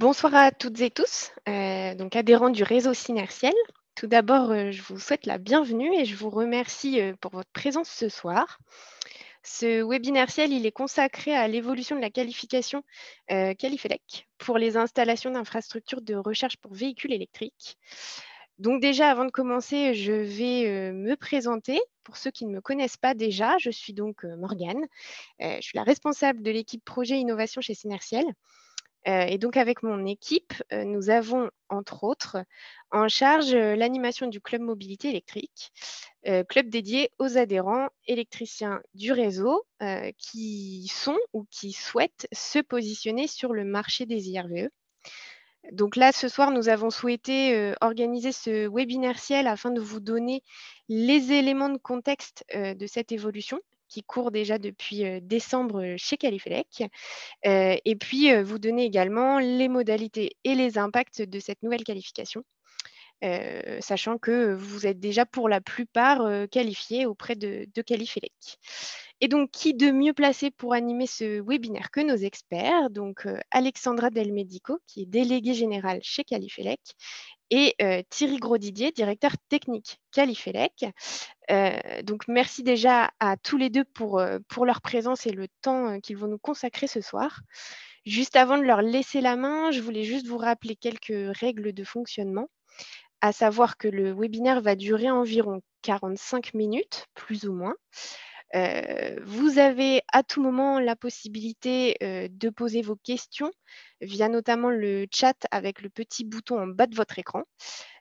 Bonsoir à toutes et tous, donc adhérents du réseau Synertiel. Tout d'abord, je vous souhaite la bienvenue et je vous remercie pour votre présence ce soir. Ce webinaire-ciel, il est consacré à l'évolution de la qualification Qualifelec pour les installations d'infrastructures de recherche pour véhicules électriques. Donc déjà, avant de commencer, je vais me présenter. Pour ceux qui ne me connaissent pas déjà, je suis donc Morgane. Je suis la responsable de l'équipe projet innovation chez Synertiel. Et donc avec mon équipe, nous avons entre autres en charge l'animation du club mobilité électrique, club dédié aux adhérents électriciens du réseau qui sont ou qui souhaitent se positionner sur le marché des IRVE. Donc là, ce soir, nous avons souhaité organiser ce webinaire ciel afin de vous donner les éléments de contexte de cette évolution qui court déjà depuis décembre chez Qualifelec. Et puis, vous donner également les modalités et les impacts de cette nouvelle qualification, sachant que vous êtes déjà pour la plupart qualifiés auprès de Qualifelec. Et donc, qui de mieux placé pour animer ce webinaire que nos experts, donc Alexandra Del Medico, qui est déléguée générale chez Qualifelec, et Thierry Grosdidier, directeur technique Qualifelec. Donc, merci déjà à tous les deux pour leur présence et le temps qu'ils vont nous consacrer ce soir. Juste avant de leur laisser la main, je voulais juste vous rappeler quelques règles de fonctionnement, à savoir que le webinaire va durer environ 45 minutes, plus ou moins. Vous avez à tout moment la possibilité de poser vos questions via notamment le chat avec le petit bouton en bas de votre écran.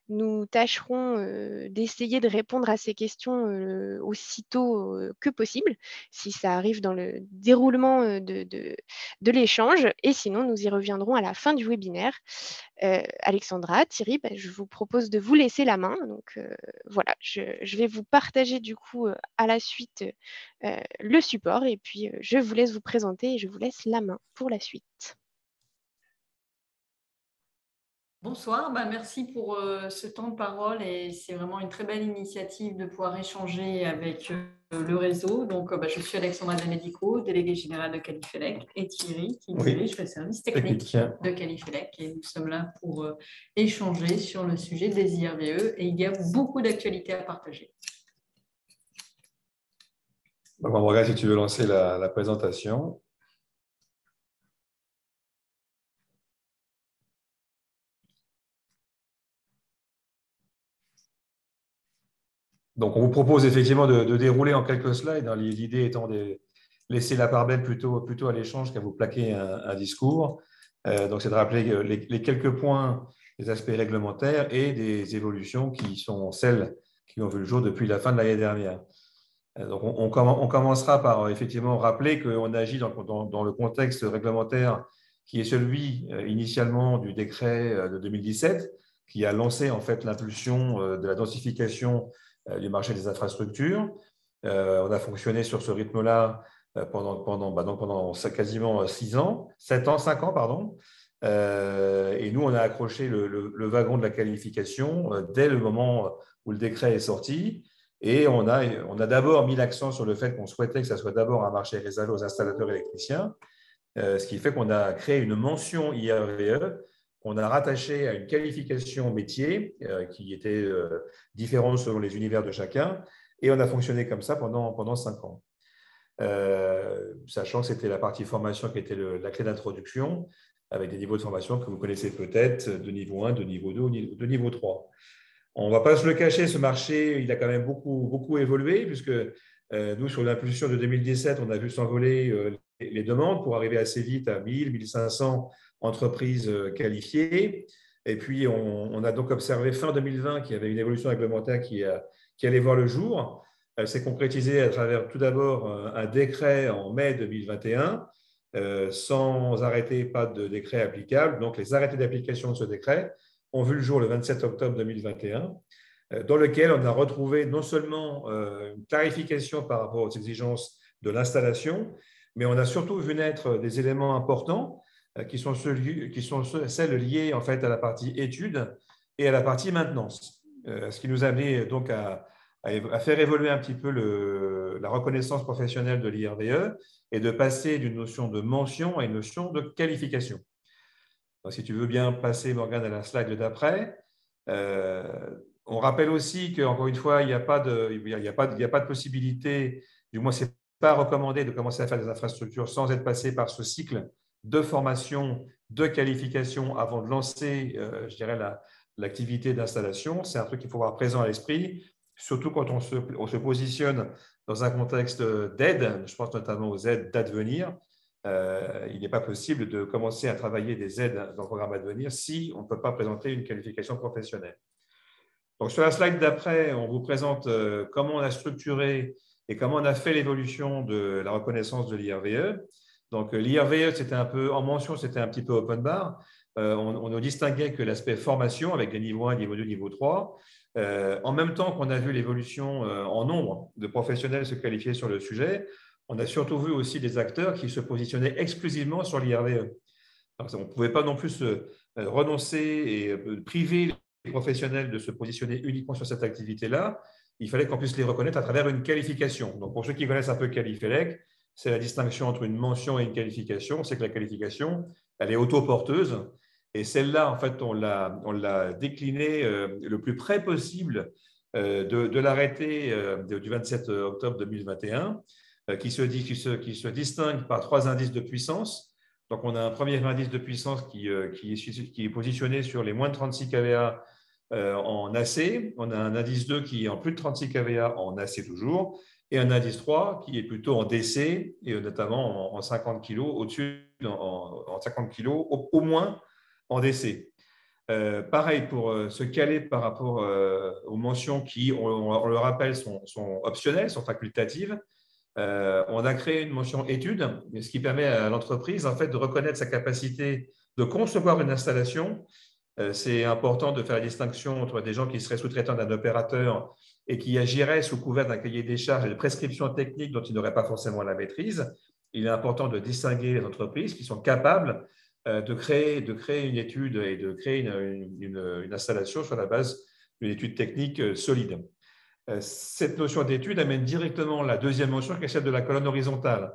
Nous tâcherons d'essayer de répondre à ces questions aussitôt que possible, si ça arrive dans le déroulement de l'échange. Et sinon, nous y reviendrons à la fin du webinaire. Alexandra, Thierry, je vous propose de vous laisser la main. Donc voilà, je vais vous partager du coup à la suite le support. Et puis, je vous laisse vous présenter et je vous laisse la main pour la suite. Bonsoir, merci pour ce temps de parole et c'est vraiment une très belle initiative de pouvoir échanger avec le réseau. Donc, je suis Alexandra Del Medico, déléguée générale de Qualifelec, et Thierry qui dirige le service technique de Qualifelec. Et nous sommes là pour échanger sur le sujet des IRVE et il y a beaucoup d'actualités à partager. Donc, Morgane, si tu veux lancer la présentation. Donc, on vous propose effectivement de dérouler en quelques slides, hein, l'idée étant de laisser la part belle plutôt à l'échange qu'à vous plaquer un discours. Donc, c'est de rappeler les quelques points des aspects réglementaires et des évolutions qui sont celles qui ont vu le jour depuis la fin de l'année dernière. Donc, on commencera par effectivement rappeler qu'on agit dans le contexte réglementaire qui est celui initialement du décret de 2017 qui a lancé en fait l'impulsion de la densification du marché des infrastructures. On a fonctionné sur ce rythme-là pendant quasiment 6 ans, 7 ans, 5 ans, pardon. Et nous, on a accroché le wagon de la qualification dès le moment où le décret est sorti. Et on a d'abord mis l'accent sur le fait qu'on souhaitait que ça soit d'abord un marché réservé aux installateurs électriciens, ce qui fait qu'on a créé une mention IRVE qu'on a rattachée à une qualification métier qui était différente selon les univers de chacun. Et on a fonctionné comme ça pendant 5 ans. Sachant que c'était la partie formation qui était la clé d'introduction, avec des niveaux de formation que vous connaissez peut-être, de niveau 1, de niveau 2 ou de niveau 3. On ne va pas se le cacher, ce marché, il a quand même beaucoup évolué, puisque nous, sur l'impulsion de 2017, on a vu s'envoler les demandes pour arriver assez vite à 1000, 1500 entreprises qualifiées. Et puis, on a donc observé fin 2020 qu'il y avait une évolution réglementaire qui allait voir le jour. Elle s'est concrétisée à travers tout d'abord un décret en mai 2021, sans arrêté, pas de décret applicable. Donc, les arrêtés d'application de ce décret ont vu le jour le 27 octobre 2021, dans lequel on a retrouvé non seulement une clarification par rapport aux exigences de l'installation, mais on a surtout vu naître des éléments importants qui sont celles liées en fait à la partie études et à la partie maintenance. Ce qui nous a amené donc à faire évoluer un petit peu la reconnaissance professionnelle de l'IRVE et de passer d'une notion de mention à une notion de qualification. Donc, si tu veux bien passer, Morgane, à la slide d'après. On rappelle aussi qu'encore une fois, il n'y a pas de possibilité, du moins, ce n'est pas recommandé de commencer à faire des infrastructures sans être passé par ce cycle de formation, de qualification avant de lancer, je dirais, l'activité d'installation. C'est un truc qu'il faut avoir présent à l'esprit, surtout quand on se positionne dans un contexte d'aide. Je pense notamment aux aides d'advenir. Il n'est pas possible de commencer à travailler des aides dans le programme Advenir si on ne peut pas présenter une qualification professionnelle. Donc, sur la slide d'après, on vous présente comment on a structuré et comment on a fait l'évolution de la reconnaissance de l'IRVE. Donc, l'IRVE, c'était un peu, en mention, c'était un petit peu open bar. On ne distinguait que l'aspect formation avec les niveaux 1, niveau 2, niveau 3. En même temps qu'on a vu l'évolution en nombre de professionnels se qualifier sur le sujet, on a surtout vu aussi des acteurs qui se positionnaient exclusivement sur l'IRVE. On ne pouvait pas non plus renoncer et priver les professionnels de se positionner uniquement sur cette activité-là. Il fallait qu'on puisse les reconnaître à travers une qualification. Donc, pour ceux qui connaissent un peu Qualifelec, c'est la distinction entre une mention et une qualification. C'est que la qualification, elle est autoporteuse. Et celle-là, en fait, on l'a déclinée le plus près possible de l'arrêté du 27 octobre 2021, qui se distingue par 3 indices de puissance. Donc, on a un premier indice de puissance qui est positionné sur les moins de 36 kVA en AC. On a un indice 2 qui est en plus de 36 kVA en AC toujours. Et un indice 3 qui est plutôt en DC, et notamment en 50 kg, au-dessus, en 50 kg, au moins en DC. Pareil, pour se caler par rapport aux mentions qui, on le rappelle, sont optionnelles, sont facultatives. On a créé une mention études, ce qui permet à l'entreprise en fait, de reconnaître sa capacité de concevoir une installation. C'est important de faire la distinction entre des gens qui seraient sous-traitants d'un opérateur et qui agiraient sous couvert d'un cahier des charges et de prescriptions techniques dont ils n'auraient pas forcément la maîtrise. Il est important de distinguer les entreprises qui sont capables de créer une étude et de créer une installation sur la base d'une étude technique solide. Cette notion d'étude amène directement la deuxième notion qui est celle de la colonne horizontale.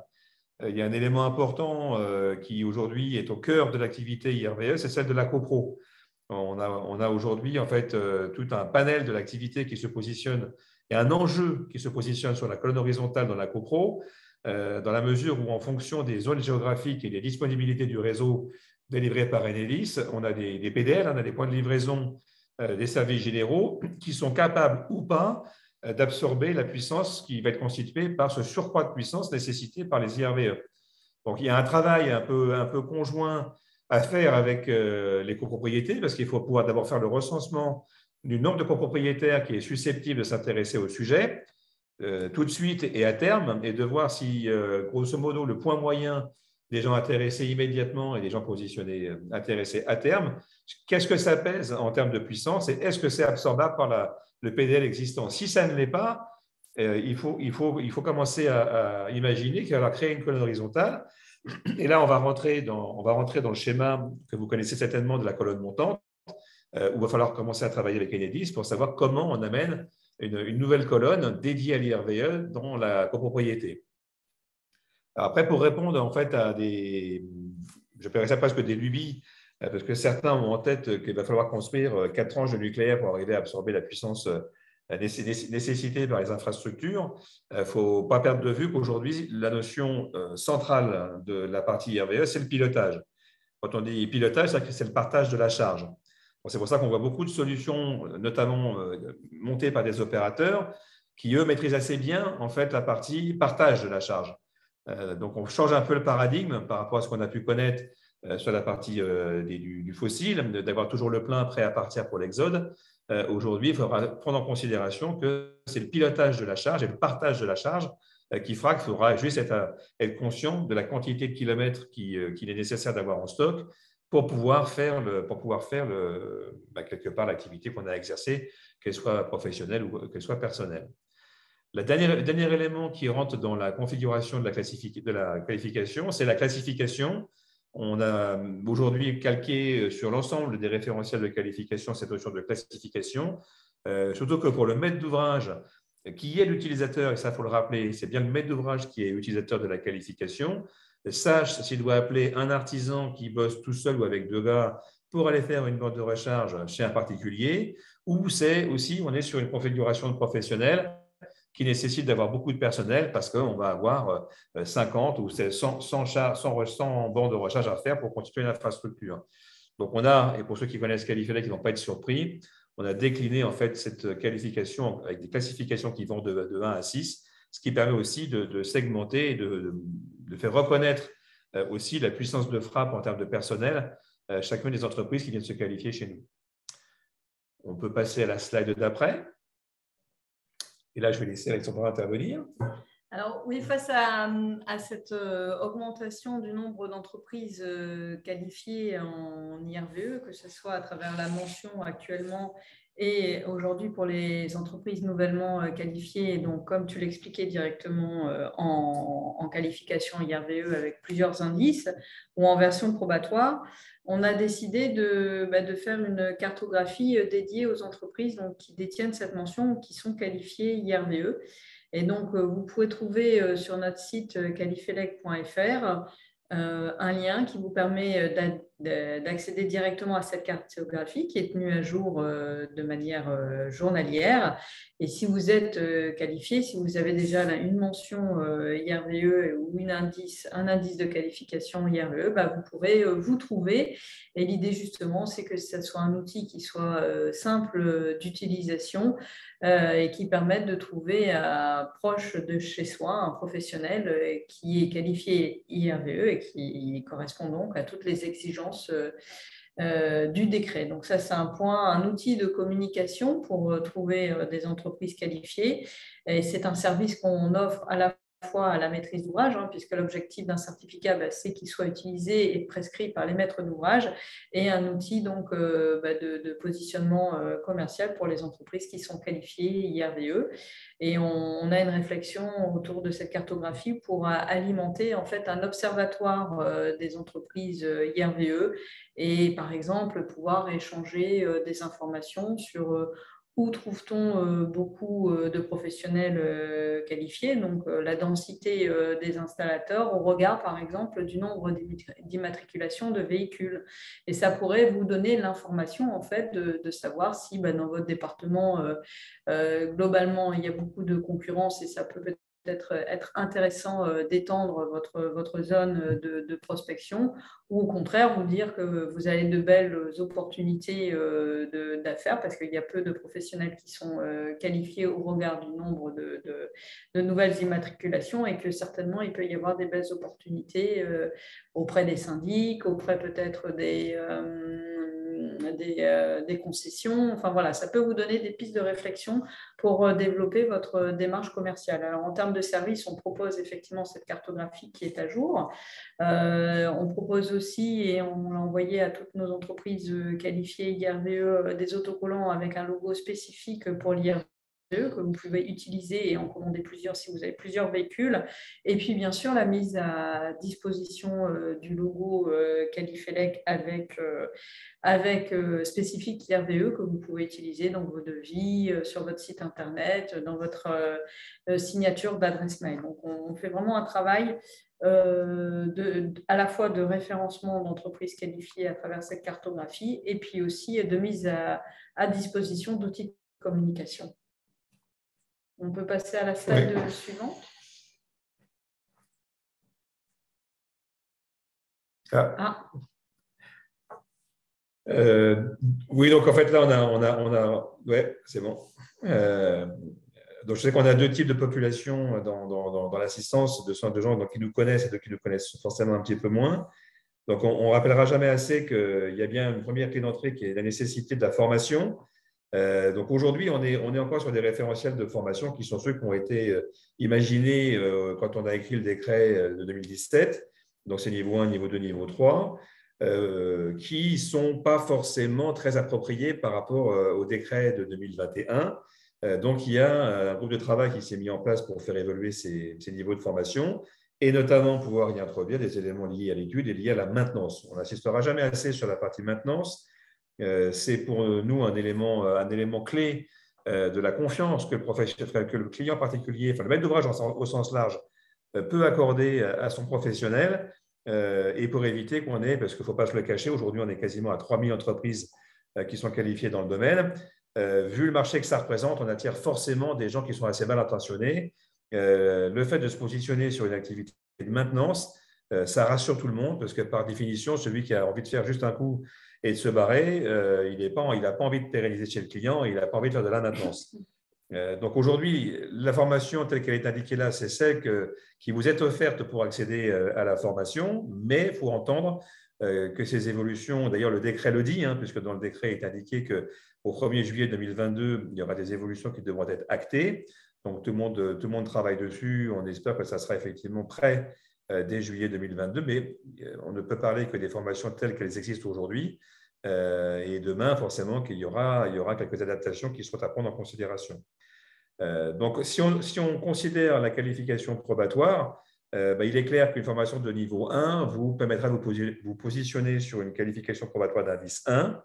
Il y a un élément important qui aujourd'hui est au cœur de l'activité IRVE, c'est celle de la copro. On a aujourd'hui en fait tout un panel de l'activité qui se positionne et un enjeu qui se positionne sur la colonne horizontale dans la copro, dans la mesure où en fonction des zones géographiques et des disponibilités du réseau délivré par Enedis, on a des PDL, on a des points de livraison des services généraux qui sont capables ou pas d'absorber la puissance qui va être constituée par ce surcroît de puissance nécessité par les IRVE. Donc, il y a un travail un peu conjoint à faire avec les copropriétés parce qu'il faut pouvoir d'abord faire le recensement du nombre de copropriétaires qui est susceptible de s'intéresser au sujet tout de suite et à terme et de voir si, grosso modo, le point moyen des gens intéressés immédiatement et des gens positionnés intéressés à terme, qu'est-ce que ça pèse en termes de puissance et est-ce que c'est absorbable par le PDL existant? Si ça ne l'est pas, il faut commencer à imaginer qu'il va créer une colonne horizontale. Et là, on va rentrer dans le schéma que vous connaissez certainement de la colonne montante, où il va falloir commencer à travailler avec Enedis pour savoir comment on amène une nouvelle colonne dédiée à l'IRVE dans la copropriété. Après, pour répondre en fait à je paierais ça presque des lubies, parce que certains ont en tête qu'il va falloir construire 4 tranches de nucléaire pour arriver à absorber la puissance nécessitée par les infrastructures. Il ne faut pas perdre de vue qu'aujourd'hui, la notion centrale de la partie IRVE, c'est le pilotage. Quand on dit pilotage, c'est le partage de la charge. C'est pour ça qu'on voit beaucoup de solutions, notamment montées par des opérateurs, qui, eux, maîtrisent assez bien en fait, la partie partage de la charge. Donc, on change un peu le paradigme par rapport à ce qu'on a pu connaître sur la partie du fossile, d'avoir toujours le plein prêt à partir pour l'exode. Aujourd'hui, il faudra prendre en considération que c'est le pilotage de la charge et le partage de la charge qui fera qu'il faudra juste être conscient de la quantité de kilomètres qu'il est nécessaire d'avoir en stock pour pouvoir faire quelque part l'activité qu'on a exercée, qu'elle soit professionnelle ou qu'elle soit personnelle. Le dernier élément qui rentre dans la configuration de la qualification, c'est la classification. On a aujourd'hui calqué sur l'ensemble des référentiels de qualification cette notion de classification, surtout que pour le maître d'ouvrage, qui est l'utilisateur, et ça il faut le rappeler, c'est bien le maître d'ouvrage qui est utilisateur de la qualification. sache s'il doit appeler un artisan qui bosse tout seul ou avec 2 gars pour aller faire une borne de recharge chez un particulier, ou c'est aussi, on est sur une configuration de professionnel qui nécessite d'avoir beaucoup de personnel parce qu'on va avoir 50 ou 100 bornes de recharge à faire pour constituer une infrastructure. Donc, on a, et pour ceux qui connaissent Qualifelec, qui ne vont pas être surpris, on a décliné en fait cette qualification avec des classifications qui vont de 1 à 6, ce qui permet aussi de segmenter et de faire reconnaître aussi la puissance de frappe en termes de personnel chacune des entreprises qui viennent se qualifier chez nous. On peut passer à la slide d'après. Et là, je vais laisser Alexandra intervenir. Alors oui, face à cette augmentation du nombre d'entreprises qualifiées en IRVE, que ce soit à travers la mention actuellement et aujourd'hui pour les entreprises nouvellement qualifiées, donc comme tu l'expliquais directement en qualification IRVE avec plusieurs indices ou en version probatoire, on a décidé de faire une cartographie dédiée aux entreprises donc, qui détiennent cette mention ou qui sont qualifiées IRVE. Et donc, vous pouvez trouver sur notre site qualifelec.fr un lien qui vous permet d'accéder directement à cette cartographie qui est tenue à jour de manière journalière. Et si vous êtes qualifié, si vous avez déjà une mention IRVE ou un indice de qualification IRVE, vous pourrez vous trouver. Et l'idée justement, c'est que ce soit un outil qui soit simple d'utilisation et qui permette de trouver proche de chez soi un professionnel qui est qualifié IRVE et qui correspond donc à toutes les exigences du décret. Donc ça, c'est un outil de communication pour trouver des entreprises qualifiées. Et c'est un service qu'on offre à la fois à la maîtrise d'ouvrage, puisque l'objectif d'un certificat, c'est qu'il soit utilisé et prescrit par les maîtres d'ouvrage, et un outil donc, de positionnement commercial pour les entreprises qui sont qualifiées IRVE. Et on a une réflexion autour de cette cartographie pour alimenter en fait un observatoire des entreprises IRVE et par exemple pouvoir échanger des informations sur où trouve-t-on beaucoup de professionnels qualifiés, donc la densité des installateurs au regard, par exemple, du nombre d'immatriculations de véhicules. Et ça pourrait vous donner l'information, en fait, de savoir si dans votre département, globalement, il y a beaucoup de concurrence et ça peut être intéressant d'étendre votre zone de prospection ou au contraire vous dire que vous avez de belles opportunités d'affaires parce qu'il y a peu de professionnels qui sont qualifiés au regard du nombre de nouvelles immatriculations et que certainement il peut y avoir des belles opportunités auprès des syndics, auprès peut-être des concessions. Enfin voilà, ça peut vous donner des pistes de réflexion pour développer votre démarche commerciale. Alors en termes de services, on propose effectivement cette cartographie qui est à jour. On propose aussi, et on l'a envoyé à toutes nos entreprises qualifiées IRVE, des autocollants avec un logo spécifique pour l'IRVE que vous pouvez utiliser et en commander plusieurs si vous avez plusieurs véhicules. Et puis, bien sûr, la mise à disposition du logo Qualifelec avec spécifique IRVE que vous pouvez utiliser dans vos devis, sur votre site internet, dans votre signature d'adresse mail. Donc, on fait vraiment un travail à la fois de référencement d'entreprises qualifiées à travers cette cartographie et puis aussi de mise à disposition d'outils de communication. On peut passer à la slide suivante. Oui, donc en fait là ouais, c'est bon. Donc je sais qu'on a 2 types de populations dans l'assistance, de gens donc, qui nous connaissent et de qui nous connaissent forcément un petit peu moins. Donc on rappellera jamais assez qu'il y a bien une première clé d'entrée qui est la nécessité de la formation. Donc aujourd'hui, on est encore sur des référentiels de formation qui sont ceux qui ont été imaginés quand on a écrit le décret de 2017. Donc c'est niveau 1, niveau 2, niveau 3, qui ne sont pas forcément très appropriés par rapport au décret de 2021. Donc il y a un groupe de travail qui s'est mis en place pour faire évoluer ces niveaux de formation et notamment pouvoir y introduire des éléments liés à l'étude et liés à la maintenance. On n'insistera jamais assez sur la partie maintenance. C'est pour nous un élément clé de la confiance que le client particulier, enfin le maître d'ouvrage au sens large, peut accorder à son professionnel et pour éviter qu'on ait, parce qu'il ne faut pas se le cacher, aujourd'hui, on est quasiment à 3000 entreprises qui sont qualifiées dans le domaine. Vu le marché que ça représente, on attire forcément des gens qui sont assez mal intentionnés. Le fait de se positionner sur une activité de maintenance, ça rassure tout le monde parce que par définition, celui qui a envie de faire juste un coup et de se barrer, il n'a pas envie de pérenniser chez le client, il n'a pas envie de faire de la maintenance. Donc aujourd'hui, la formation telle qu'elle est indiquée là, c'est celle qui vous est offerte pour accéder à la formation, mais il faut entendre que ces évolutions, d'ailleurs le décret le dit, puisque dans le décret est indiqué qu'au 1er juillet 2022, il y aura des évolutions qui devront être actées. Donc tout le monde travaille dessus, on espère que ça sera effectivement prêt dès juillet 2022, mais on ne peut parler que des formations telles qu'elles existent aujourd'hui. Et demain, forcément, qu'il y aura quelques adaptations qui seront à prendre en considération. Donc, si on considère la qualification probatoire, il est clair qu'une formation de niveau 1 vous permettra de vous positionner sur une qualification probatoire d'indice 1,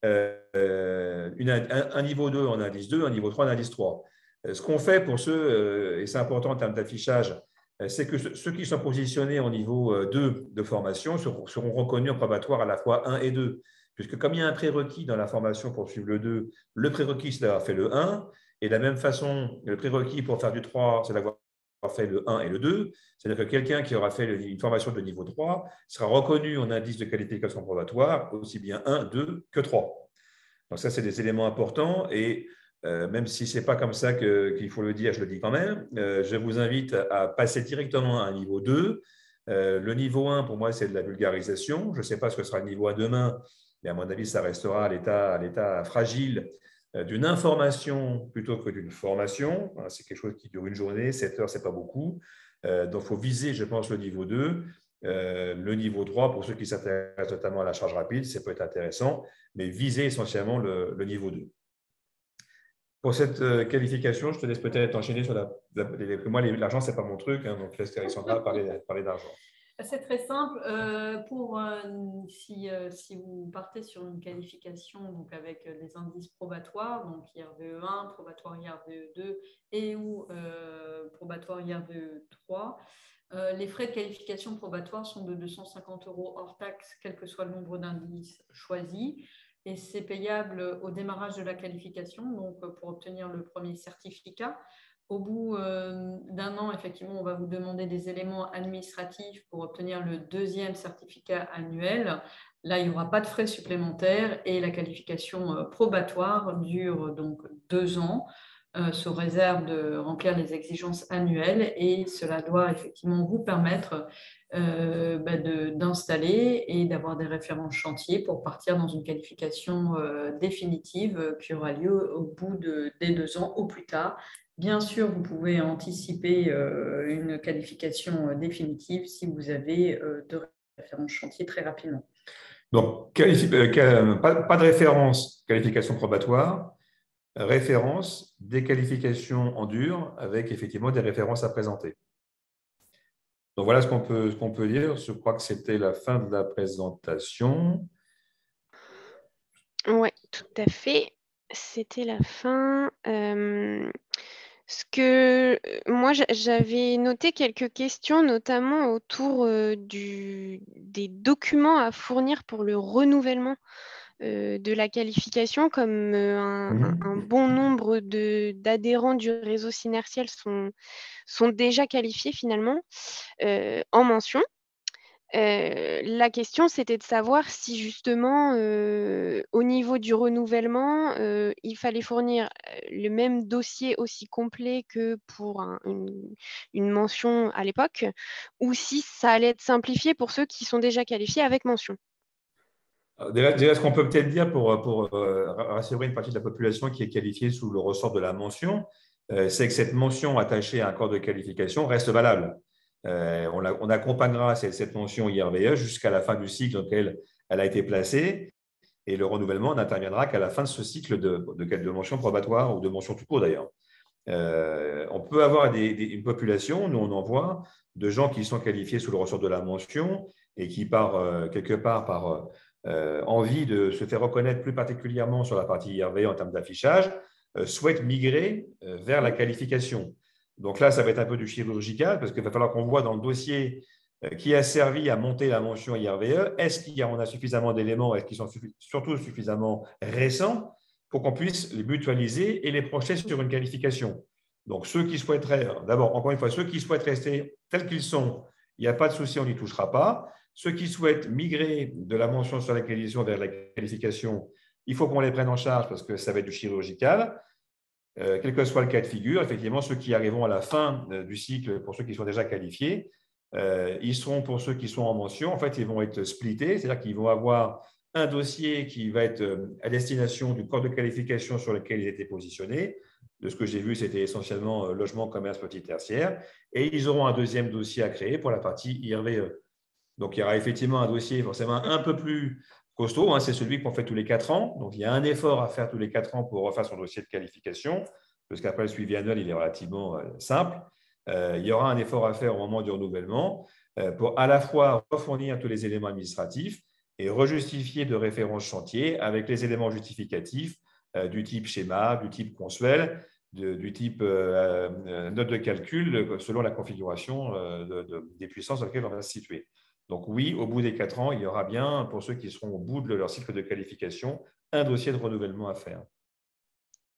un niveau 2 en indice 2, un niveau 3 en indice 3. Ce qu'on fait pour ceux, et c'est important en termes d'affichage, c'est que ceux qui sont positionnés en niveau 2 de formation seront reconnus en probatoire à la fois 1 et 2. Puisque comme il y a un prérequis dans la formation pour suivre le 2, le prérequis, c'est d'avoir fait le 1. Et de la même façon, le prérequis pour faire du 3, c'est d'avoir fait le 1 et le 2. C'est-à-dire que quelqu'un qui aura fait une formation de niveau 3 sera reconnu en indice de qualification probatoire aussi bien 1, 2 que 3. Donc ça, c'est des éléments importants. Et même si ce n'est pas comme ça qu'il faut le dire, je le dis quand même, je vous invite à passer directement à un niveau 2. Le niveau 1, pour moi, c'est de la vulgarisation. Je ne sais pas ce que sera le niveau 1 demain, mais à mon avis, ça restera à l'état fragile d'une information plutôt que d'une formation. C'est quelque chose qui dure une journée, 7 heures, ce n'est pas beaucoup. Donc, il faut viser, je pense, le niveau 2. Le niveau 3, pour ceux qui s'intéressent notamment à la charge rapide, ça peut être intéressant, mais viser essentiellement le niveau 2. Pour cette qualification, je te laisse peut-être enchaîner sur moi, l'argent, ce n'est pas mon truc, donc je laisse Alexandra parler d'argent. C'est très simple. Si vous partez sur une qualification donc avec les indices probatoires, donc IRVE1, probatoire IRVE2 et ou probatoire IRVE3, les frais de qualification probatoire sont de 250 € hors taxe, quel que soit le nombre d'indices choisis. Et c'est payable au démarrage de la qualification, donc pour obtenir le premier certificat. Au bout d'un an, effectivement, on va vous demander des éléments administratifs pour obtenir le deuxième certificat annuel. Là, il n'y aura pas de frais supplémentaires et la qualification probatoire dure donc 2 ans, sous réserve de remplir les exigences annuelles et cela doit effectivement vous permettre d'installer et d'avoir des références chantier pour partir dans une qualification définitive qui aura lieu au bout des 2 ans au plus tard. Bien sûr, vous pouvez anticiper une qualification définitive si vous avez de références chantier très rapidement. Donc, pas de référence, qualification probatoire, référence, des qualifications en dur avec effectivement des références à présenter. Donc, voilà ce qu'on peut dire. Je crois que c'était la fin de la présentation. Oui, tout à fait. C'était la fin. Moi, j'avais noté quelques questions, notamment autour des documents à fournir pour le renouvellement de la qualification, comme un bon nombre d'adhérents du réseau Synertiel sont déjà qualifiés finalement en mention. La question, c'était de savoir si justement, au niveau du renouvellement, il fallait fournir le même dossier aussi complet que pour une mention à l'époque, ou si ça allait être simplifié pour ceux qui sont déjà qualifiés avec mention. Déjà, ce qu'on peut peut-être dire pour rassurer une partie de la population qui est qualifiée sous le ressort de la mention, c'est que cette mention attachée à un corps de qualification reste valable. On accompagnera cette mention IRVE jusqu'à la fin du cycle dans lequel elle a été placée et le renouvellement n'interviendra qu'à la fin de ce cycle de mention probatoire ou de mention tout court d'ailleurs. On peut avoir une population, nous on en voit, de gens qui sont qualifiés sous le ressort de la mention et qui, quelque part, par envie de se faire reconnaître plus particulièrement sur la partie IRVE en termes d'affichage, souhaitent migrer vers la qualification. Donc là, ça va être un peu du chirurgical parce qu'il va falloir qu'on voit dans le dossier qui a servi à monter la mention IRVE, est-ce qu'il y en a suffisamment d'éléments, est-ce qu'ils sont surtout suffisamment récents pour qu'on puisse les mutualiser et les projeter sur une qualification. Donc, ceux qui souhaiteraient, d'abord, encore une fois, ceux qui souhaitent rester tels qu'ils sont, il n'y a pas de souci, on n'y touchera pas. Ceux qui souhaitent migrer de la mention sur la qualification vers la qualification, il faut qu'on les prenne en charge parce que ça va être du chirurgical. Quel que soit le cas de figure, effectivement, ceux qui arriveront à la fin du cycle, pour ceux qui sont déjà qualifiés, ils seront pour ceux qui sont en mention. En fait, ils vont être splittés, c'est-à-dire qu'ils vont avoir un dossier qui va être à destination du corps de qualification sur lequel ils étaient positionnés. De ce que j'ai vu, c'était essentiellement logement, commerce, petit tertiaire. Et ils auront un deuxième dossier à créer pour la partie IRVE. Donc, il y aura effectivement un dossier forcément un peu plus costaud. Hein, c'est celui qu'on fait tous les 4 ans. Donc, il y a un effort à faire tous les 4 ans pour refaire son dossier de qualification, parce qu'après, le suivi annuel, il est relativement simple. Il y aura un effort à faire au moment du renouvellement pour à la fois refournir tous les éléments administratifs et rejustifier de références chantier avec les éléments justificatifs du type schéma, du type consuel, du type note de calcul selon la configuration des puissances dans lesquelles on va se situer. Donc oui, au bout des 4 ans, il y aura bien, pour ceux qui seront au bout de leur cycle de qualification, un dossier de renouvellement à faire.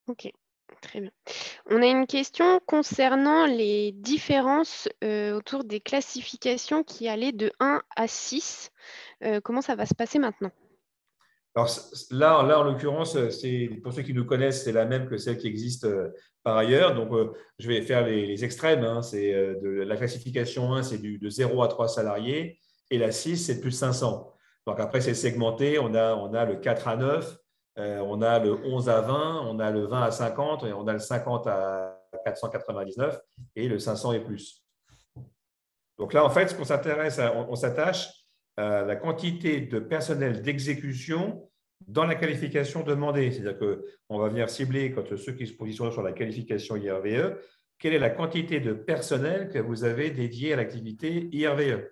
Ok, très bien. On a une question concernant les différences autour des classifications qui allaient de 1 à 6. Comment ça va se passer maintenant? Alors là, en l'occurrence, pour ceux qui nous connaissent, c'est la même que celle qui existe par ailleurs. Donc, je vais faire les extrêmes. Hein. La classification 1, c'est de 0 à 3 salariés. Et la 6, c'est de plus de 500. Donc, après, c'est segmenté. On a le 4 à 9, on a le 11 à 20, on a le 20 à 50, et on a le 50 à 499 et le 500 et plus. Donc là, en fait, ce qu'on s'intéresse, on s'attache à la quantité de personnel d'exécution dans la qualification demandée. C'est-à-dire qu'on va venir cibler, quand ceux qui se positionnent sur la qualification IRVE, quelle est la quantité de personnel que vous avez dédié à l'activité IRVE.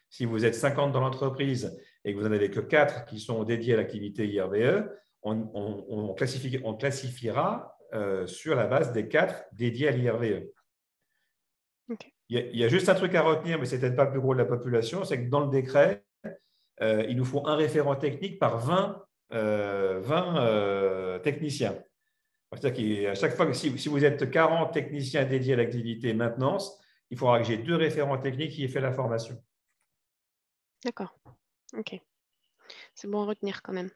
Si vous êtes 50 dans l'entreprise et que vous n'en avez que 4 qui sont dédiés à l'activité IRVE, on classifiera sur la base des 4 dédiés à l'IRVE. Okay. Il y a juste un truc à retenir, mais ce n'est peut-être pas le plus gros de la population, c'est que dans le décret, il nous faut un référent technique par 20 techniciens. C'est-à-dire qu'à chaque fois que si vous êtes 40 techniciens dédiés à l'activité maintenance, il faudra que j'ai 2 référents techniques qui aient fait la formation. D'accord. Ok. C'est bon à retenir quand même.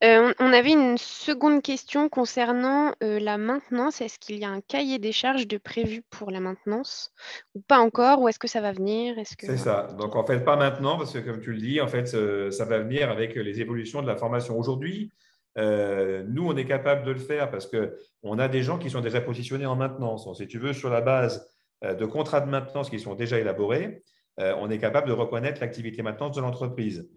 On avait une seconde question concernant la maintenance. Est-ce qu'il y a un cahier des charges de prévu pour la maintenance ou pas encore? Ou est-ce que ça va venir? C'est ça. Donc, en fait, pas maintenant, parce que comme tu le dis, en fait, ça va venir avec les évolutions de la formation. Aujourd'hui, nous, on est capable de le faire parce qu'on a des gens qui sont déjà positionnés en maintenance. Donc, si tu veux, sur la base de contrats de maintenance qui sont déjà élaborés, on est capable de reconnaître l'activité maintenance de l'entreprise.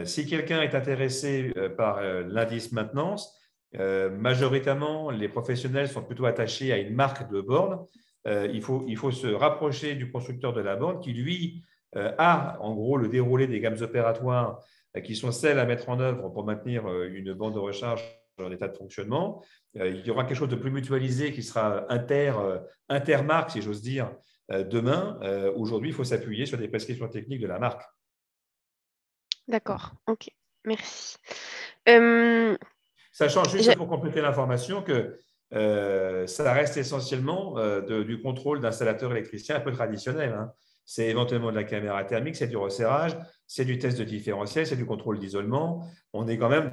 Si quelqu'un est intéressé par l'indice maintenance, majoritairement, les professionnels sont plutôt attachés à une marque de borne. Il faut se rapprocher du constructeur de la borne qui, lui, a en gros le déroulé des gammes opératoires qui sont celles à mettre en œuvre pour maintenir une borne de recharge en état de fonctionnement. Il y aura quelque chose de plus mutualisé qui sera intermarque, si j'ose dire, demain. Aujourd'hui, il faut s'appuyer sur des prescriptions techniques de la marque. D'accord, ok, merci. Sachant juste pour compléter l'information que ça reste essentiellement du contrôle d'installateur électricien un peu traditionnel. Hein. C'est éventuellement de la caméra thermique, c'est du resserrage, c'est du test de différentiel, c'est du contrôle d'isolement. On est quand même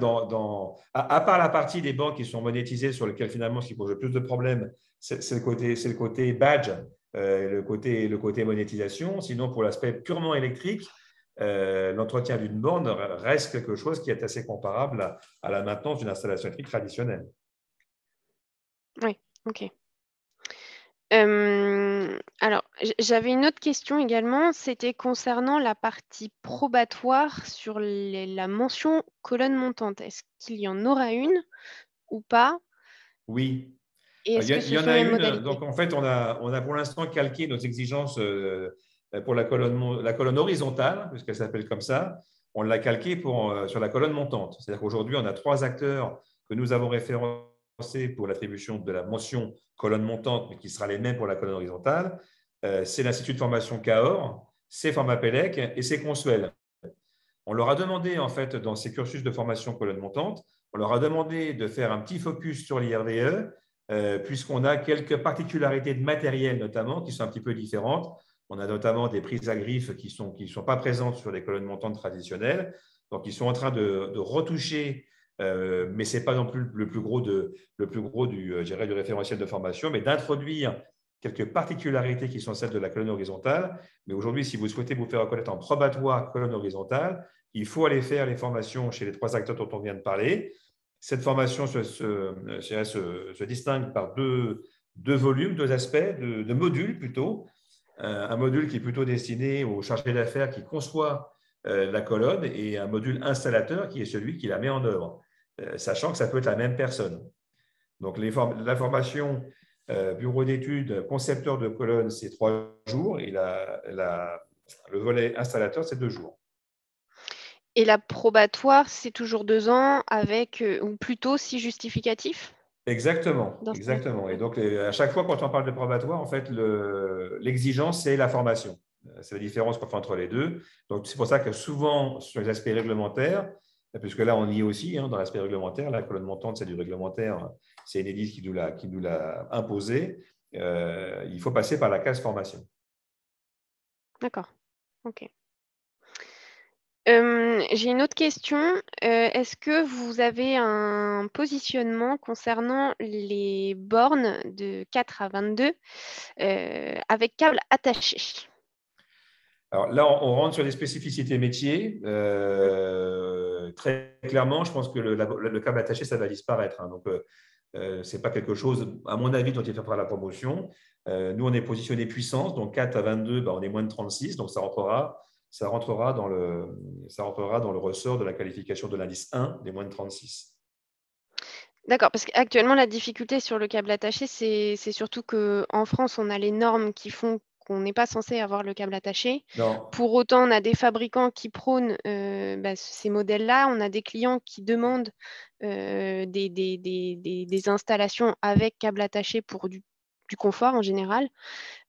à part la partie des banques qui sont monétisées sur lesquelles finalement ce qui pose le plus de problèmes, c'est le côté badge, le côté monétisation. Sinon, pour l'aspect purement électrique, l'entretien d'une borne reste quelque chose qui est assez comparable à la maintenance d'une installation électrique traditionnelle. Oui, ok. Alors, j'avais une autre question également, c'était concernant la partie probatoire sur la mention colonne montante. Est-ce qu'il y en aura une ou pas? Oui. Et est-ce que il y en sont a les une. modalités? Donc, en fait, on a pour l'instant calqué nos exigences pour la colonne horizontale, puisqu'elle s'appelle comme ça. On l'a calqué sur la colonne montante. C'est-à-dire qu'aujourd'hui, on a 3 acteurs que nous avons référencés pour l'attribution de la mention colonne montante, mais qui sera les mêmes pour la colonne horizontale, c'est l'Institut de formation Cahors, c'est Formapélec et c'est Consuel. On leur a demandé, en fait, dans ces cursus de formation colonne montante, on leur a demandé de faire un petit focus sur l'IRVE, puisqu'on a quelques particularités de matériel, notamment, qui sont un petit peu différentes. On a notamment des prises à griffes qui ne sont pas présentes sur les colonnes montantes traditionnelles. Donc, ils sont en train de retoucher, mais ce n'est pas non plus le plus gros du référentiel de formation, mais d'introduire quelques particularités qui sont celles de la colonne horizontale. Mais aujourd'hui, si vous souhaitez vous faire reconnaître en probatoire colonne horizontale, il faut aller faire les formations chez les 3 acteurs dont on vient de parler. Cette formation se distingue par deux volumes, 2 aspects, de modules plutôt. Un module qui est plutôt destiné aux chargés d'affaires qui conçoit la colonne et un module installateur qui est celui qui la met en œuvre, sachant que ça peut être la même personne. Donc, la formation bureau d'études, concepteur de colonne, c'est 3 jours et le volet installateur, c'est 2 jours. Et la probatoire, c'est toujours 2 ans avec, ou plutôt 6 justificatifs? Exactement, Dans ce exactement. Et donc, à chaque fois, quand on parle de probatoire, en fait, l'exigence, c'est la formation. C'est la différence qu'on fait entre les deux. Donc, c'est pour ça que souvent, sur les aspects réglementaires, puisque là, on y est aussi dans l'aspect réglementaire, la colonne montante, c'est du réglementaire, c'est Enedis qui nous l'a imposé. Il faut passer par la case formation. D'accord, ok. J'ai une autre question. Est-ce que vous avez un positionnement concernant les bornes de 4 à 22 avec câble attaché? Alors là, on rentre sur des spécificités métiers. Très clairement, je pense que le câble attaché, ça va disparaître. Donc, ce n'est pas quelque chose, à mon avis, dont il faudra la promotion. Nous, on est positionné puissance, donc 4 à 22, on est moins de 36, donc ça rentrera dans le ressort de la qualification de l'indice 1 des moins de 36. D'accord, parce qu'actuellement, la difficulté sur le câble attaché, c'est surtout qu'en France, on a les normes qui font qu'on n'est pas censé avoir le câble attaché. Non. Pour autant, on a des fabricants qui prônent ces modèles-là. On a des clients qui demandent des installations avec câble attaché pour du confort en général.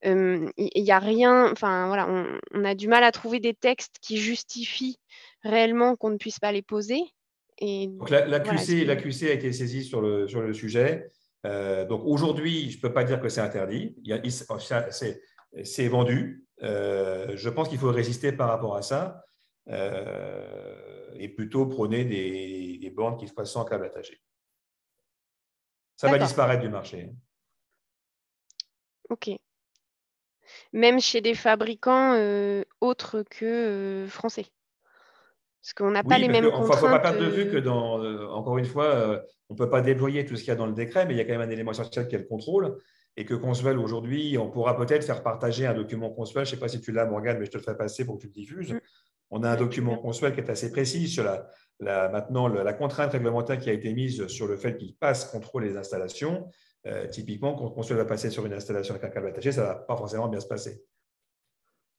Il n'y a rien, enfin voilà, on a du mal à trouver des textes qui justifient réellement qu'on ne puisse pas les poser. Et Donc, la voilà, QC a été saisie sur le sujet. Donc, aujourd'hui, je ne peux pas dire que c'est interdit. C'est vendu. Je pense qu'il faut résister par rapport à ça et plutôt prôner des bornes qui soient sans câble attaché. Ça va disparaître du marché. Ok. Même chez des fabricants autres que français. Parce qu'on n'a pas les mêmes contraintes. Il ne faut pas perdre de vue que, encore une fois, on ne peut pas déployer tout ce qu'il y a dans le décret, mais il y a quand même un élément essentiel qui est le contrôle. Et que Consuel, aujourd'hui, on pourra peut-être faire partager un document Consuel. Je ne sais pas si tu l'as, Morgane, mais je te le ferai passer pour que tu le diffuses. On a un document Consuel qui est assez précis sur maintenant la contrainte réglementaire qui a été mise sur le fait qu'il passe contrôle les installations. Typiquement, quand Consuel va passer sur une installation avec un câble attaché, ça ne va pas forcément bien se passer.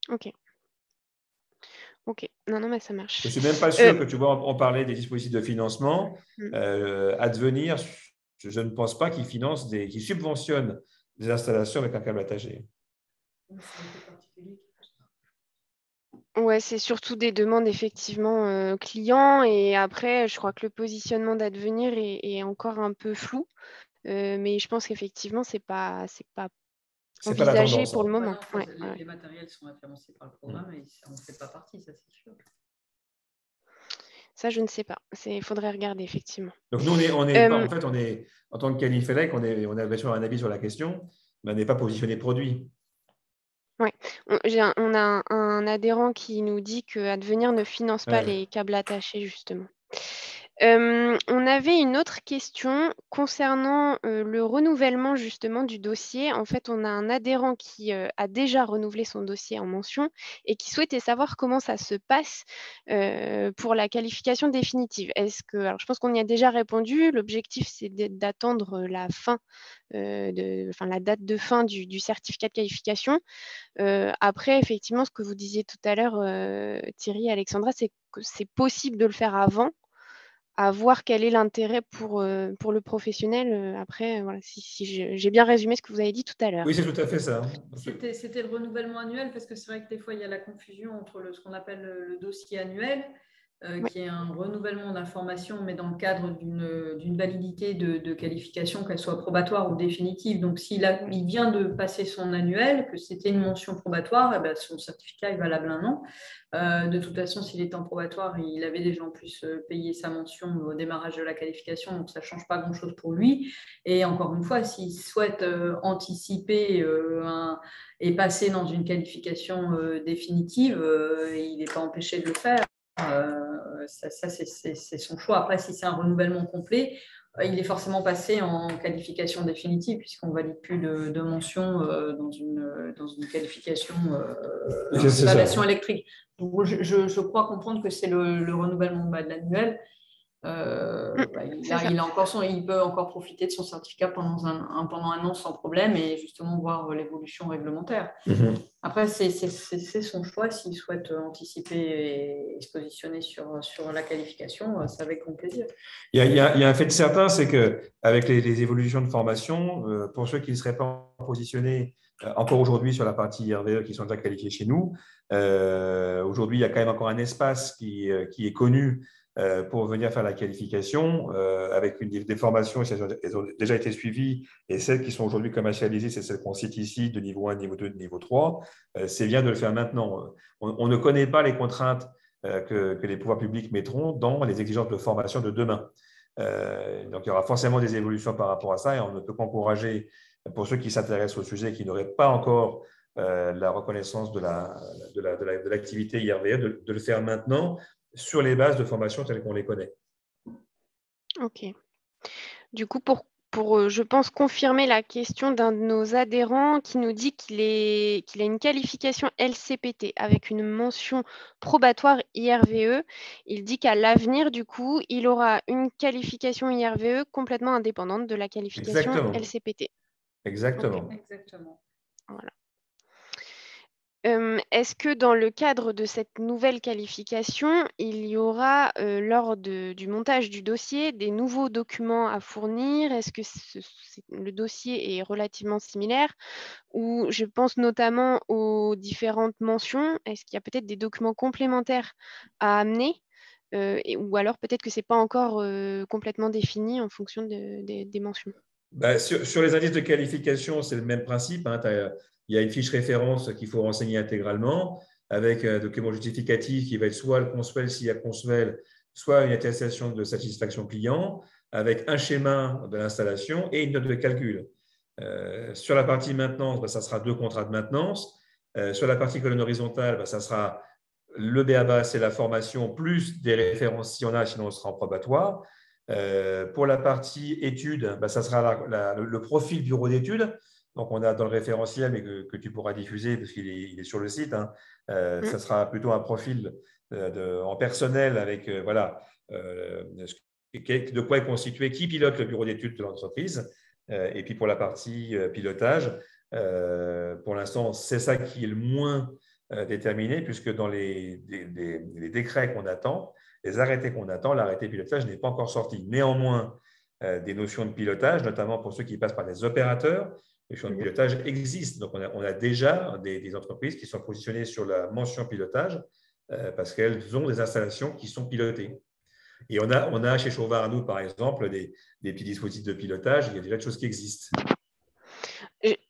Ok. Ok, non, mais ça marche. Je ne suis même pas sûr que tu vois, on parlait des dispositifs de financement. Advenir, je ne pense pas qu'ils subventionnent des installations avec un câble attaché. Ouais, c'est surtout des demandes effectivement clients. Et après, je crois que le positionnement d'Advenir est encore un peu flou. Mais je pense qu'effectivement, c'est pas envisagé pour le moment. Les matériels sont influencés par le programme et on ne fait pas partie, ça c'est sûr. Ça, je ne sais pas. Il faudrait regarder, effectivement. Donc, nous, en tant que Qualifelec, on a bien sûr un avis sur la question, mais on n'est pas positionné produit. Oui, on a un adhérent qui nous dit qu'Advenir ne finance pas les câbles attachés, justement. On avait une autre question concernant le renouvellement justement du dossier. En fait, on a un adhérent qui a déjà renouvelé son dossier en mention et qui souhaitait savoir comment ça se passe pour la qualification définitive. Alors, je pense qu'on y a déjà répondu. L'objectif, c'est d'attendre la fin, la date de fin du certificat de qualification. Après, effectivement, ce que vous disiez tout à l'heure, Thierry et Alexandra, c'est que c'est possible de le faire avant. à voir quel est l'intérêt pour le professionnel. Après, voilà, si j'ai bien résumé ce que vous avez dit tout à l'heure. Oui, c'est tout à fait ça. C'était le renouvellement annuel, parce que c'est vrai que des fois, il y a la confusion entre ce qu'on appelle le dossier annuel, Oui. qui est un renouvellement d'informations, mais dans le cadre d'une validité de qualification, qu'elle soit probatoire ou définitive. Donc, s'il vient de passer son annuel, que c'était une mention probatoire, eh ben, son certificat est valable 1 an. De toute façon, s'il était en probatoire, il avait déjà en plus payé sa mention au démarrage de la qualification, donc ça ne change pas grand-chose pour lui. Et encore une fois, s'il souhaite anticiper et passer dans une qualification définitive, il n'est pas empêché de le faire. Ça c'est son choix. Après, si c'est un renouvellement complet, il est forcément passé en qualification définitive, puisqu'on ne valide plus de mention dans une qualification installation électrique. Donc, je crois comprendre que c'est le renouvellement de l'annuel. Il peut encore profiter de son certificat pendant un an sans problème, et justement voir l'évolution réglementaire. Après, c'est son choix. S'il souhaite anticiper et se positionner sur la qualification, c'est avec grand plaisir. Il y a un fait certain, c'est qu'avec les évolutions de formation, pour ceux qui ne seraient pas positionnés encore aujourd'hui sur la partie IRVE qui sont déjà qualifiés chez nous, aujourd'hui, il y a quand même encore un espace qui est connu pour venir faire la qualification, avec des formations, elles ont déjà été suivies, et celles qui sont aujourd'hui commercialisées, c'est celles qu'on cite ici, de niveau 1, niveau 2, de niveau 3. C'est bien de le faire maintenant. On ne connaît pas les contraintes que les pouvoirs publics mettront dans les exigences de formation de demain. Donc, il y aura forcément des évolutions par rapport à ça, et on ne peut qu'encourager, pour ceux qui s'intéressent au sujet, qui n'auraient pas encore la reconnaissance de l'activité IRVE, de le faire maintenant sur les bases de formation telles qu'on les connaît. Ok. Du coup, pour je pense, confirmer la question d'un de nos adhérents qui nous dit qu'il a une qualification LCPT avec une mention probatoire IRVE. Il dit qu'à l'avenir, du coup, il aura une qualification IRVE complètement indépendante de la qualification LCPT. Exactement. Okay. Exactement. Voilà. Est-ce que dans le cadre de cette nouvelle qualification, il y aura, lors du montage du dossier, des nouveaux documents à fournir? Est-ce que le dossier est relativement similaire? Ou je pense notamment aux différentes mentions. Est-ce qu'il y a peut-être des documents complémentaires à amener? Ou alors peut-être que ce n'est pas encore complètement défini en fonction des mentions? Sur les indices de qualification, c'est le même principe. Il y a une fiche référence qu'il faut renseigner intégralement, avec un document justificatif qui va être soit le consuel s'il y a consuel, soit une attestation de satisfaction client, avec un schéma de l'installation et une note de calcul. Sur la partie maintenance, ça sera 2 contrats de maintenance. Sur la partie colonne horizontale, ça sera le BABA, c'est la formation, plus des références si on a, sinon on sera en probatoire. Pour la partie études, ça sera le profil bureau d'études. Donc, on a dans le référentiel, mais que tu pourras diffuser parce qu'il est sur le site. Ça sera plutôt un profil en personnel avec de quoi est constitué, qui pilote le bureau d'études de l'entreprise. Et puis, pour la partie pilotage, pour l'instant, c'est ça qui est le moins déterminé, puisque dans les décrets qu'on attend, les arrêtés qu'on attend, l'arrêté pilotage n'est pas encore sorti. Néanmoins, des notions de pilotage, notamment pour ceux qui passent par des opérateurs, les notions de pilotage existent. Donc, on a déjà des entreprises qui sont positionnées sur la mention pilotage parce qu'elles ont des installations qui sont pilotées. Et on a chez Chauvard, nous, par exemple, des petits dispositifs de pilotage. Il y a déjà des choses qui existent.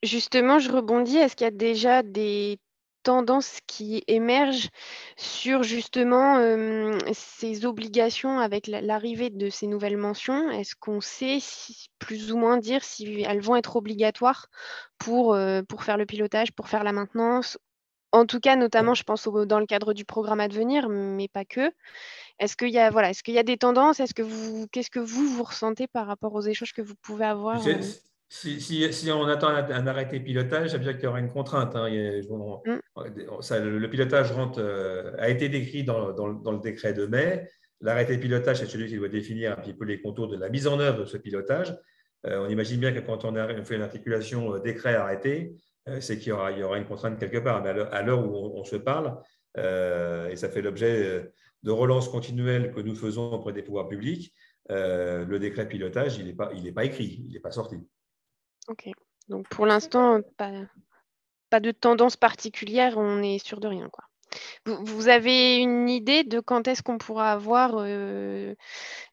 Justement, je rebondis. Est-ce qu'il y a déjà des tendances qui émergent sur justement ces obligations avec l'arrivée de ces nouvelles mentions? Est-ce qu'on sait plus ou moins dire si elles vont être obligatoires pour faire le pilotage, pour faire la maintenance? En tout cas, notamment, je pense dans le cadre du programme à devenir, mais pas que. Est-ce qu'il y a des tendances? Qu'est-ce que vous ressentez par rapport aux échanges que vous pouvez avoir? Si on attend un arrêté pilotage, ça veut dire qu'il y aura une contrainte. Le pilotage a été décrit dans le décret de mai. L'arrêté pilotage, c'est celui qui doit définir un petit peu les contours de la mise en œuvre de ce pilotage. On imagine bien que quand on fait une articulation décret-arrêté, c'est qu'il y aura une contrainte quelque part. Mais à l'heure où on se parle, et ça fait l'objet de relance continuelle que nous faisons auprès des pouvoirs publics, le décret pilotage, il n'est pas écrit, il n'est pas sorti. Ok. Donc, pour l'instant, pas de tendance particulière, on est sûr de rien, quoi. Vous avez une idée de quand est-ce qu'on pourra avoir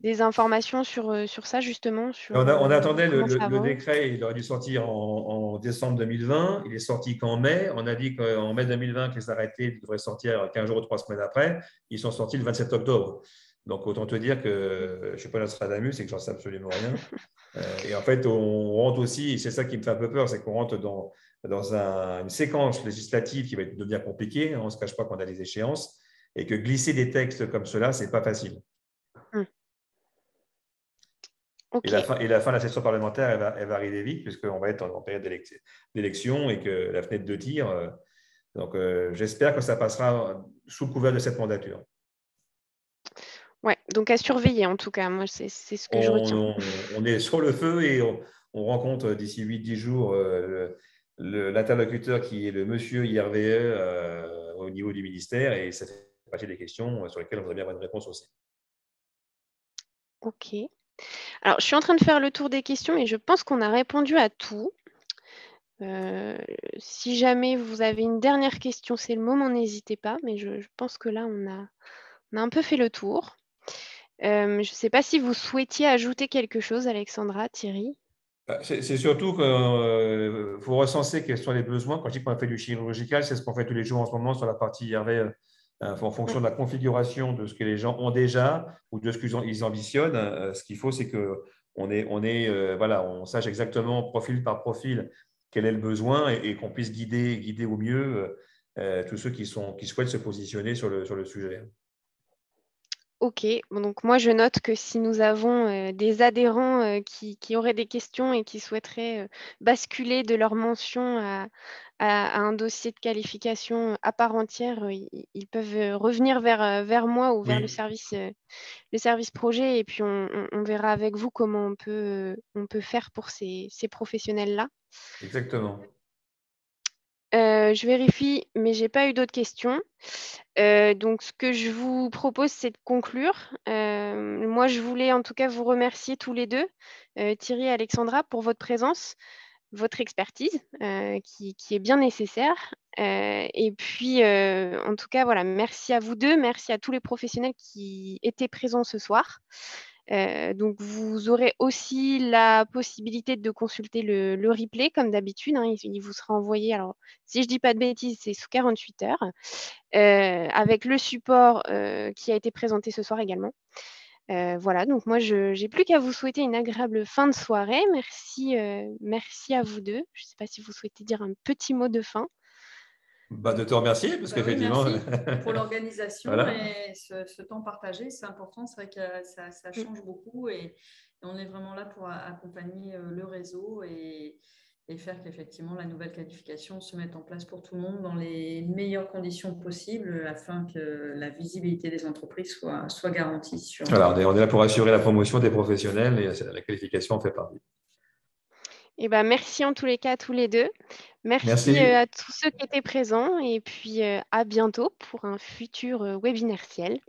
des informations sur ça, justement, sur On attendait comment ça le avance? décret, il aurait dû sortir en décembre 2020. Il est sorti qu'en mai. On a dit qu'en mai 2020, que les arrêtés devraient sortir 15 jours ou 3 semaines après. Ils sont sortis le 27 octobre. Donc, autant te dire que je ne suis pas Nostradamus et que j'en sais absolument rien. Et en fait, on rentre aussi, et c'est ça qui me fait un peu peur, c'est qu'on rentre dans une séquence législative qui va devenir compliquée. On ne se cache pas qu'on a des échéances et que glisser des textes comme cela, ce n'est pas facile. Ok. Et la fin de la session parlementaire, elle va arriver vite, puisqu'on va être en période d'élection et que la fenêtre de tir. Donc, j'espère que ça passera sous le couvert de cette mandature. Ouais, donc à surveiller en tout cas. Moi, c'est ce que je retiens. On est sur le feu et on rencontre d'ici 8-10 jours l'interlocuteur qui est le monsieur IRVE au niveau du ministère, et ça fait partie des questions sur lesquelles on voudrait bien avoir une réponse aussi. Ok. Alors, je suis en train de faire le tour des questions et je pense qu'on a répondu à tout. Si jamais vous avez une dernière question, c'est le moment, n'hésitez pas. Mais je pense que là, on a un peu fait le tour. Je ne sais pas si vous souhaitiez ajouter quelque chose, Alexandra, Thierry. C'est surtout qu'il faut recenser quels sont les besoins. Quand je dis qu'on a fait du chirurgical, c'est ce qu'on fait tous les jours en ce moment sur la partie IRV, en fonction de la configuration de ce que les gens ont déjà ou de ce qu'ils ambitionnent. Ce qu'il faut, c'est on sache exactement profil par profil quel est le besoin et qu'on puisse guider au mieux tous ceux qui souhaitent se positionner sur le sujet. Ok, bon, donc moi je note que si nous avons des adhérents qui auraient des questions et qui souhaiteraient basculer de leur mention à un dossier de qualification à part entière, ils peuvent revenir vers moi ou vers Oui, le service projet, et puis on verra avec vous comment on peut faire pour ces professionnels-là. exactement. Je vérifie, mais je n'ai pas eu d'autres questions. Donc, ce que je vous propose, c'est de conclure. Moi, je voulais en tout cas vous remercier tous les deux, Thierry et Alexandra, pour votre présence, votre expertise, qui est bien nécessaire. Et puis, en tout cas, voilà, merci à vous deux, merci à tous les professionnels qui étaient présents ce soir. Donc, vous aurez aussi la possibilité de consulter le replay, comme d'habitude, hein. Il vous sera envoyé, alors, si je ne dis pas de bêtises, c'est sous 48 heures, avec le support qui a été présenté ce soir également. Voilà, donc moi, je n'ai plus qu'à vous souhaiter une agréable fin de soirée. Merci à vous deux. Je ne sais pas si vous souhaitez dire un petit mot de fin. De te remercier, parce qu'effectivement… Oui, merci pour l'organisation Voilà. et ce temps partagé, c'est important. C'est vrai que ça change beaucoup et on est vraiment là pour accompagner le réseau et faire qu'effectivement la nouvelle qualification se mette en place pour tout le monde dans les meilleures conditions possibles afin que la visibilité des entreprises soit garantie. Voilà, on est là pour assurer la promotion des professionnels et la qualification en fait partie. Et ben, merci en tous les cas à tous les deux. Merci à tous ceux qui étaient présents et puis à bientôt pour un futur webinaire ciel.